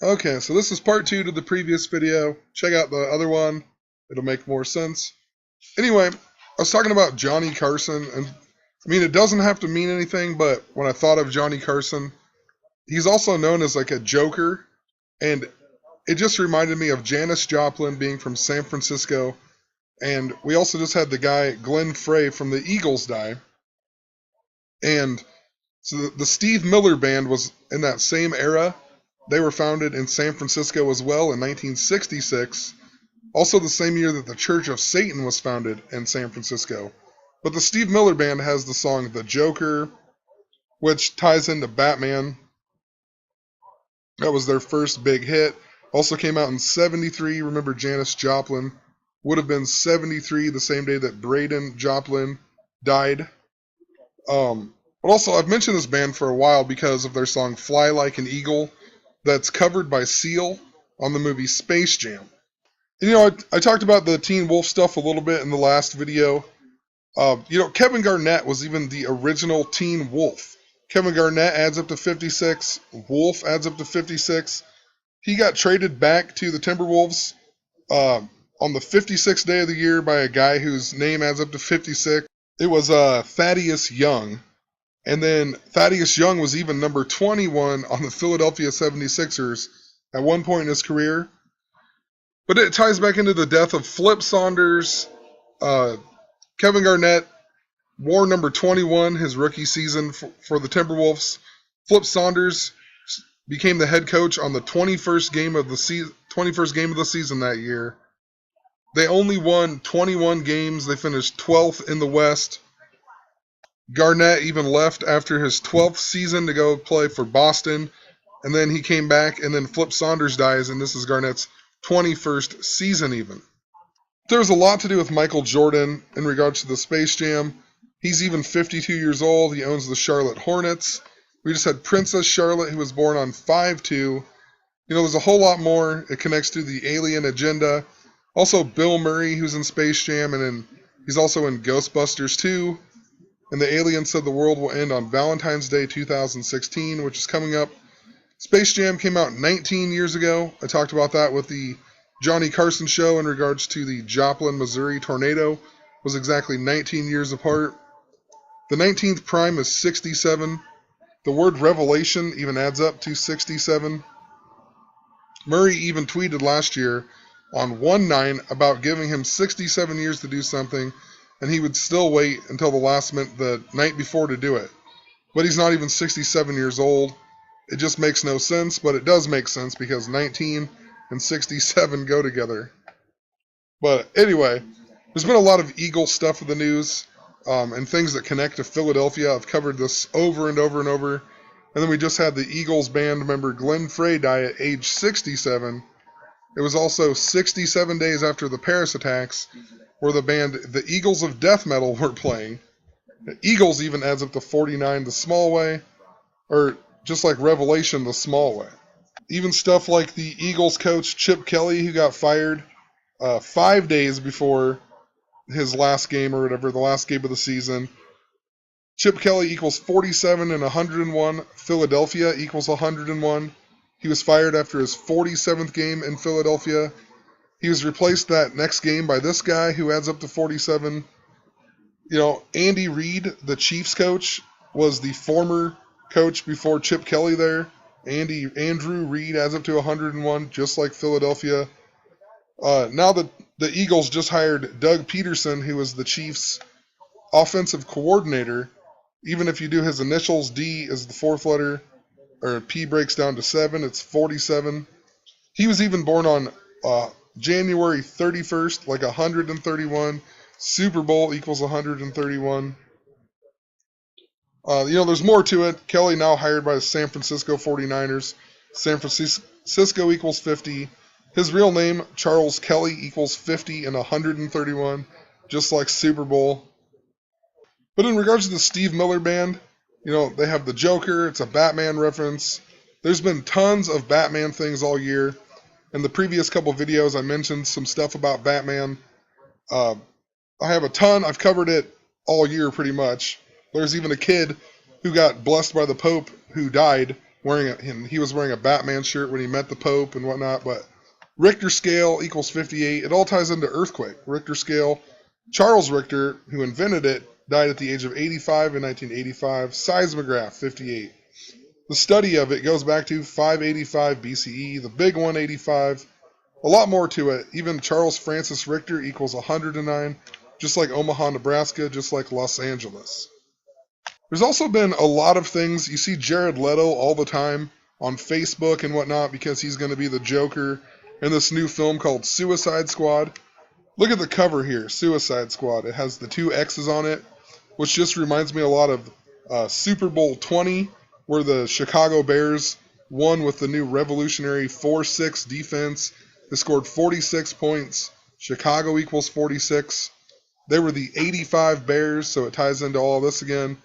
Okay, so this is part 2 to the previous video. Check out the other one. It'll make more sense. Anyway, I was talking about Johnny Carson, and I mean, it doesn't have to mean anything, but when I thought of Johnny Carson, he's also known as like a joker, and it just reminded me of Janis Joplin being from San Francisco, and we also just had the guy Glenn Frey from the Eagles die, and so the Steve Miller Band was in that same era. They were founded in San Francisco as well in 1966, also the same year that the Church of Satan was founded in San Francisco. But the Steve Miller Band has the song The Joker, which ties into Batman. That was their first big hit. Also came out in 73. Remember, Janis Joplin would have been 73 the same day that Braden Joplin died. But also, I've mentioned this band for a while because of their song Fly Like an Eagle that's covered by Seal on the movie Space Jam. And, I talked about the Teen Wolf stuff a little bit in the last video. Kevin Garnett was even the original Teen Wolf. Kevin Garnett adds up to 56. Wolf adds up to 56. He got traded back to the Timberwolves on the 56th day of the year by a guy whose name adds up to 56. It was Thaddeus Young. And then Thaddeus Young was even number 21 on the Philadelphia 76ers at one point in his career. But it ties back into the death of Flip Saunders. Kevin Garnett wore number 21 his rookie season for the Timberwolves. Flip Saunders became the head coach on the 21st game of the season that year. They only won 21 games. They finished 12th in the West. Garnett even left after his 12th season to go play for Boston, and then he came back, and then Flip Saunders dies, and this is Garnett's 21st season even. There's a lot to do with Michael Jordan in regards to the Space Jam. He's even 52 years old. He owns the Charlotte Hornets. We just had Princess Charlotte, who was born on 5/2. There's a whole lot more. It connects to the alien agenda. Also, Bill Murray, who's in Space Jam, and he's also in Ghostbusters 2. And the alien said the world will end on Valentine's Day 2016, which is coming up. Space Jam came out 19 years ago. I talked about that with the Johnny Carson show in regards to the Joplin, Missouri tornado. It was exactly 19 years apart. The 19th prime is 67. The word revelation even adds up to 67. Murray even tweeted last year on 1/9 about giving him 67 years to do something, and he would still wait until the night before to do it. But he's not even 67 years old. It just makes no sense, but it does make sense because 19 and 67 go together. But anyway, there's been a lot of Eagle stuff in the news, and things that connect to Philadelphia. I've covered this over and over and over. And then we just had the Eagles band member Glenn Frey die at age 67. It was also 67 days after the Paris attacks, where the band the Eagles of Death Metal were playing. The Eagles even adds up to 49 the small way, or just like Revelation the small way. Even stuff like the Eagles coach Chip Kelly, who got fired 5 days before his last game or whatever, the last game of the season. Chip Kelly equals 47 and 101. Philadelphia equals 101. He was fired after his 47th game in Philadelphia. He was replaced that next game by this guy who adds up to 47. Andy Reid, the Chiefs coach, was the former coach before Chip Kelly there. Andrew Reid adds up to 101, just like Philadelphia. Now the Eagles just hired Doug Peterson, who was the Chiefs' offensive coordinator. Even if you do his initials, D is the fourth letter, or P breaks down to 7, it's 47. He was even born on January 31st, like 131. Superbowl equals 131. There's more to it. Kelly now hired by the San Francisco 49ers. San Francisco equals 50. His real name, Charles Kelly, equals 50 and 131, just like Super Bowl. But in regards to the Steve Miller Band, they have the Joker. It's a Batman reference. There's been tons of Batman things all year. In the previous couple videos, I mentioned some stuff about Batman. I have a ton. I've covered it all year pretty much. There's even a kid who got blessed by the Pope who died he was wearing a Batman shirt when he met the Pope and whatnot. But Richter scale equals 58. It all ties into earthquake. Richter scale. Charles Richter, who invented it, died at the age of 85 in 1985. Seismograph, 58. The study of it goes back to 585 BCE, the big 185. A lot more to it. Even Charles Francis Richter equals 109, just like Omaha, Nebraska, just like Los Angeles. There's also been a lot of things. You see Jared Leto all the time on Facebook and whatnot because he's going to be the Joker in this new film called Suicide Squad. Look at the cover here, Suicide Squad. It has the two X's on it, which just reminds me a lot of Super Bowl 20, where the Chicago Bears won with the new revolutionary 4-6 defense. They scored 46 points. Chicago equals 46. They were the 85 Bears, so it ties into all of this again.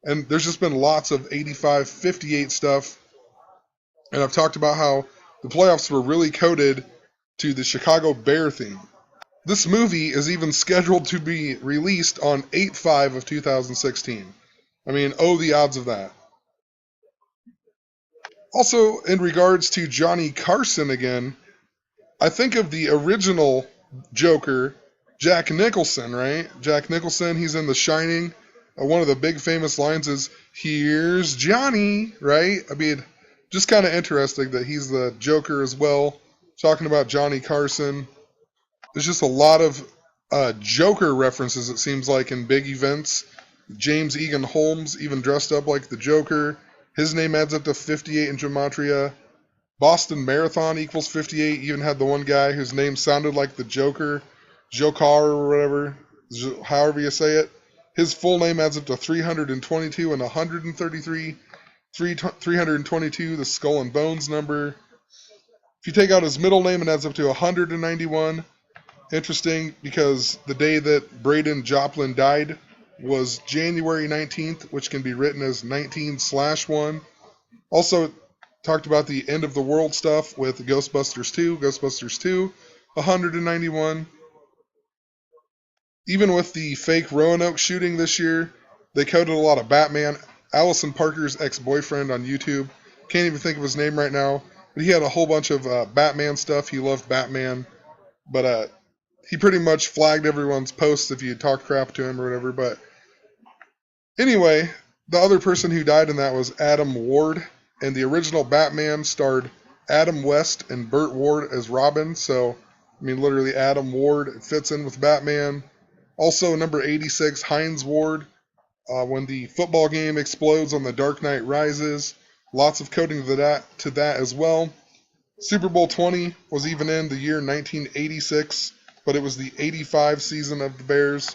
And there's just been lots of 85-58 stuff. And I've talked about how the playoffs were really coded to the Chicago Bear theme. This movie is even scheduled to be released on 8/5 of 2016. I mean, oh, the odds of that. Also, in regards to Johnny Carson again, I think of the original Joker, Jack Nicholson, right? Jack Nicholson, he's in The Shining. One of the big famous lines is, "Here's Johnny," right? I mean, just kind of interesting that he's the Joker as well. Talking about Johnny Carson. There's just a lot of Joker references, it seems like, in big events. James Egan Holmes even dressed up like the Joker. His name adds up to 58 in Gematria. Boston Marathon equals 58. Even had the one guy whose name sounded like the Joker, Jokar or whatever, however you say it. His full name adds up to 322 and 133. 322, the Skull and Bones number. If you take out his middle name, it adds up to 191. Interesting, because the day that Braden Joplin died was January 19th, which can be written as 19/1. Also, talked about the end of the world stuff with Ghostbusters 2. Ghostbusters 2, 191. Even with the fake Roanoke shooting this year, they coded a lot of Batman. Allison Parker's ex-boyfriend on YouTube, can't even think of his name right now, but he had a whole bunch of Batman stuff. He loved Batman, but he pretty much flagged everyone's posts if you talked crap to him or whatever. But anyway, the other person who died in that was Adam Ward, and the original Batman starred Adam West and Burt Ward as Robin. So, I mean, literally Adam Ward fits in with Batman. Also, number 86, Hines Ward. When the football game explodes on The Dark Knight Rises. Lots of coding to that as well. Super Bowl 20 was even in the year 1986, but it was the 85 season of the Bears.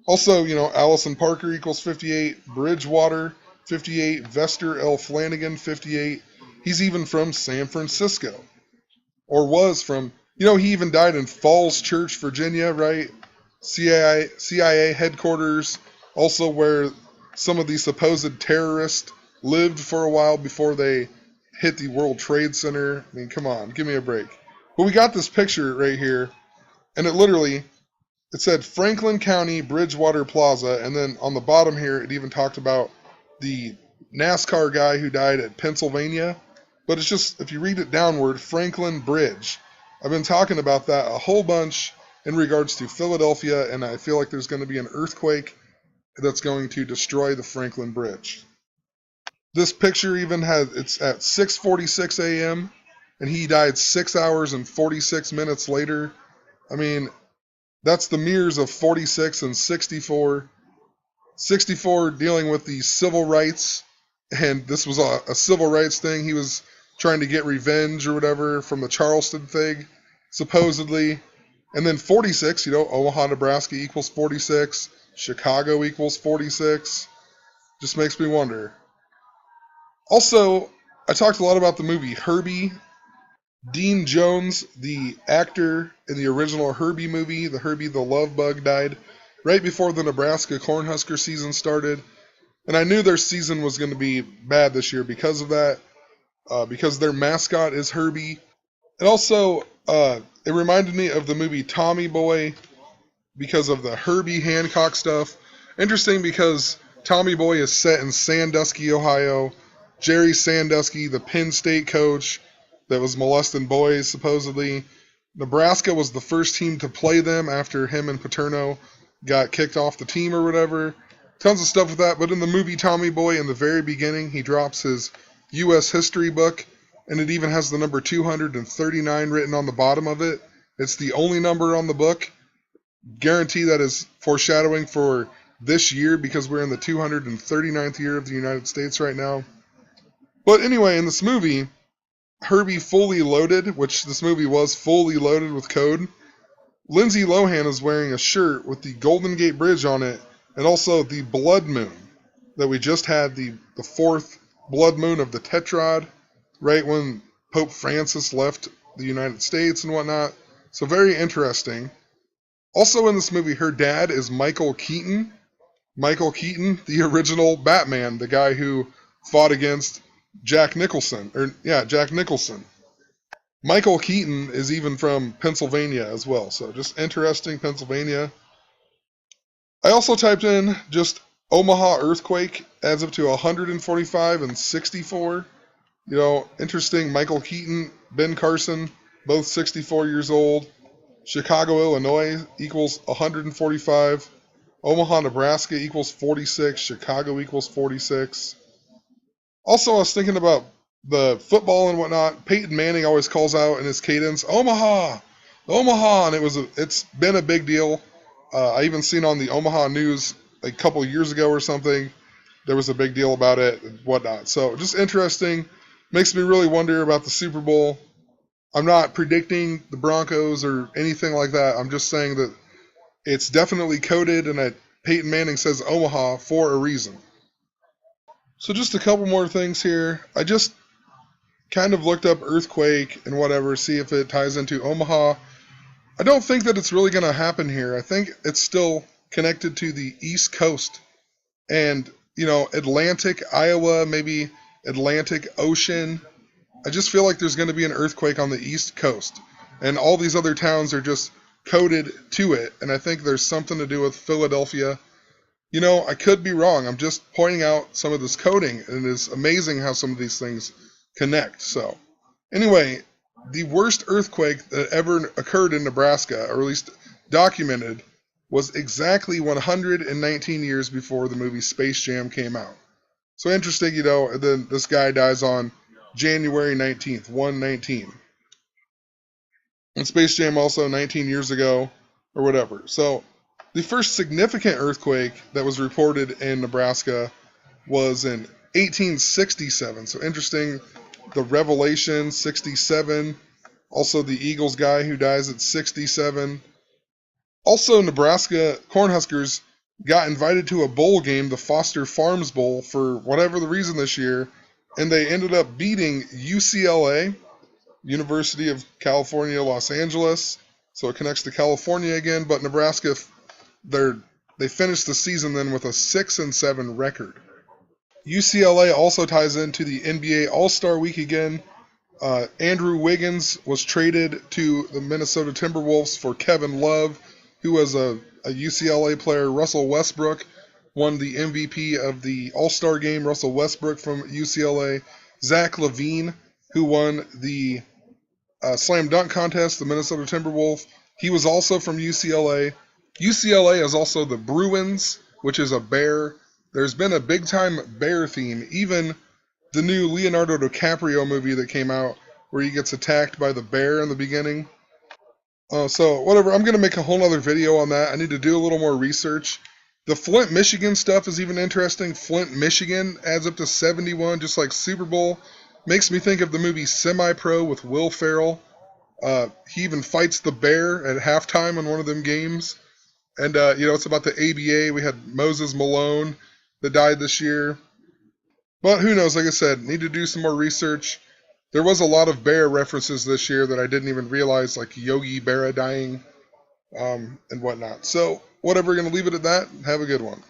Also, Allison Parker equals 58, Bridgewater 58, Vester L. Flanagan 58. He's even from San Francisco, or was from. He even died in Falls Church, Virginia, right? CIA headquarters, also where some of the supposed terrorists lived for a while before they hit the World Trade Center. I mean, come on, give me a break. But we got this picture right here, and it said Franklin County Bridgewater Plaza, and then on the bottom here, it even talked about the NASCAR guy who died at Pennsylvania. But it's just, if you read it downward, Franklin Bridge. I've been talking about that a whole bunch in regards to Philadelphia, and I feel like there's going to be an earthquake that's going to destroy the Franklin Bridge. This picture even it's at 6:46 a.m., and he died 6 hours and 46 minutes later. I mean, that's the mirrors of 46 and 64. 64 dealing with the civil rights, and this was a civil rights thing. He was trying to get revenge or whatever from the Charleston thing, supposedly. And then 46, Omaha, Nebraska equals 46. Chicago equals 46. Just makes me wonder. Also, I talked a lot about the movie Herbie. Dean Jones, the actor in the original Herbie movie, the Herbie the Love Bug, died right before the Nebraska Cornhusker season started. And I knew their season was going to be bad this year because of that, because their mascot is Herbie. And also, it reminded me of the movie Tommy Boy because of the Herbie Hancock stuff. Interesting because Tommy Boy is set in Sandusky, Ohio. Jerry Sandusky, the Penn State coach that was molesting boys, supposedly. Nebraska was the first team to play them after him and Paterno got kicked off the team or whatever. Tons of stuff with that, but in the movie Tommy Boy, in the very beginning, he drops his U.S. history book, and it even has the number 239 written on the bottom of it. It's the only number on the book. Guarantee that is foreshadowing for this year because we're in the 239th year of the United States right now. But anyway, in this movie, Herbie Fully Loaded, which this movie was fully loaded with code, Lindsay Lohan is wearing a shirt with the Golden Gate Bridge on it, and also the blood moon that we just had, the fourth blood moon of the Tetrad, right when Pope Francis left the United States and whatnot. So very interesting. Also in this movie, her dad is Michael Keaton. Michael Keaton, the original Batman, the guy who fought against Jack Nicholson. Michael Keaton is even from Pennsylvania as well, so just interesting, Pennsylvania. I also typed in just Omaha earthquake, adds up to 145 and 64. You know, interesting. Michael Keaton, Ben Carson, both 64 years old. Chicago, Illinois equals 145. Omaha, Nebraska equals 46. Chicago equals 46. Also, I was thinking about the football and whatnot. Peyton Manning always calls out in his cadence, Omaha, Omaha, and it's been a big deal. I even seen on the Omaha News a couple years ago or something, there was a big deal about it and whatnot. So just interesting. Makes me really wonder about the Super Bowl. I'm not predicting the Broncos or anything like that. I'm just saying that it's definitely coded and that Peyton Manning says Omaha for a reason. So just a couple more things here. I just kind of looked up earthquake and whatever, see if it ties into Omaha. I don't think that it's really going to happen here. I think it's still connected to the East Coast and, you know, Atlantic, Iowa, maybe Atlantic Ocean. I just feel like there's going to be an earthquake on the East Coast, and all these other towns are just coded to it, and I think there's something to do with Philadelphia. You know, I could be wrong. I'm just pointing out some of this coding, and it is amazing how some of these things connect. So, anyway, the worst earthquake that ever occurred in Nebraska, or at least documented, was exactly 119 years before the movie Space Jam came out. So interesting, you know, and then this guy dies on January 19th, 119. And Space Jam also 19 years ago, or whatever. So, the first significant earthquake that was reported in Nebraska was in 1867. So interesting, the Revelation, 67. Also the Eagles guy who dies at 67. Also, Nebraska Cornhuskers got invited to a bowl game, the Foster Farms Bowl, for whatever the reason this year, and they ended up beating UCLA, University of California, Los Angeles. So it connects to California again, but Nebraska, they finished the season then with a 6-7 record. UCLA also ties into the NBA All-Star Week again. Andrew Wiggins was traded to the Minnesota Timberwolves for Kevin Love, who was a UCLA player. Russell Westbrook won the MVP of the All-Star game. Russell Westbrook from UCLA. Zach LaVine, who won the slam dunk contest, the Minnesota Timberwolves. He was also from UCLA. UCLA is also the Bruins, which is a bear. There's been a big-time bear theme. Even the new Leonardo DiCaprio movie that came out where he gets attacked by the bear in the beginning. So, whatever. I'm going to make a whole other video on that. I need to do a little more research. The Flint, Michigan stuff is even interesting. Flint, Michigan adds up to 71, just like Super Bowl. Makes me think of the movie Semi-Pro with Will Ferrell. He even fights the bear at halftime in one of them games. And, you know, it's about the ABA. We had Moses Malone that died this year. But who knows? Like I said, need to do some more research. There was a lot of bear references this year that I didn't even realize, like Yogi Berra dying and whatnot. So, whatever, going to leave it at that. Have a good one.